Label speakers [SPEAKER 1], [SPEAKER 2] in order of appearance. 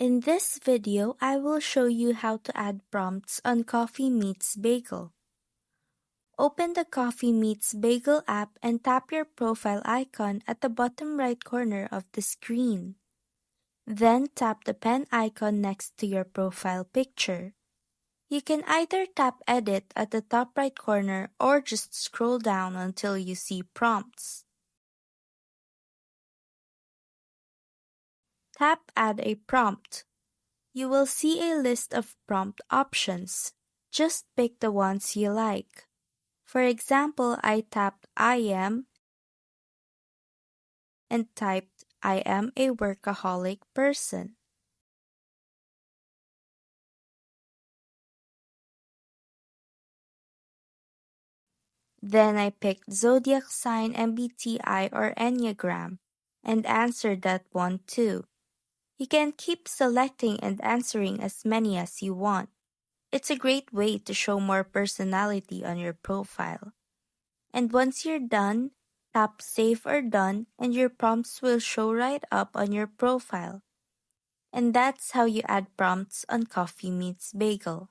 [SPEAKER 1] In this video, I will show you how to add prompts on Coffee Meets Bagel. Open the Coffee Meets Bagel app and tap your profile icon at the bottom right corner of the screen. Then tap the pen icon next to your profile picture. You can either tap Edit at the top right corner or just scroll down until you see prompts. Tap Add a Prompt. You will see a list of prompt options. Just pick the ones you like. For example, I tapped I am and typed I am a workaholic person. Then I picked zodiac sign, MBTI, or Enneagram and answered that one too. You can keep selecting and answering as many as you want. It's a great way to show more personality on your profile. And once you're done, tap Save or Done and your prompts will show right up on your profile. And that's how you add prompts on Coffee Meets Bagel.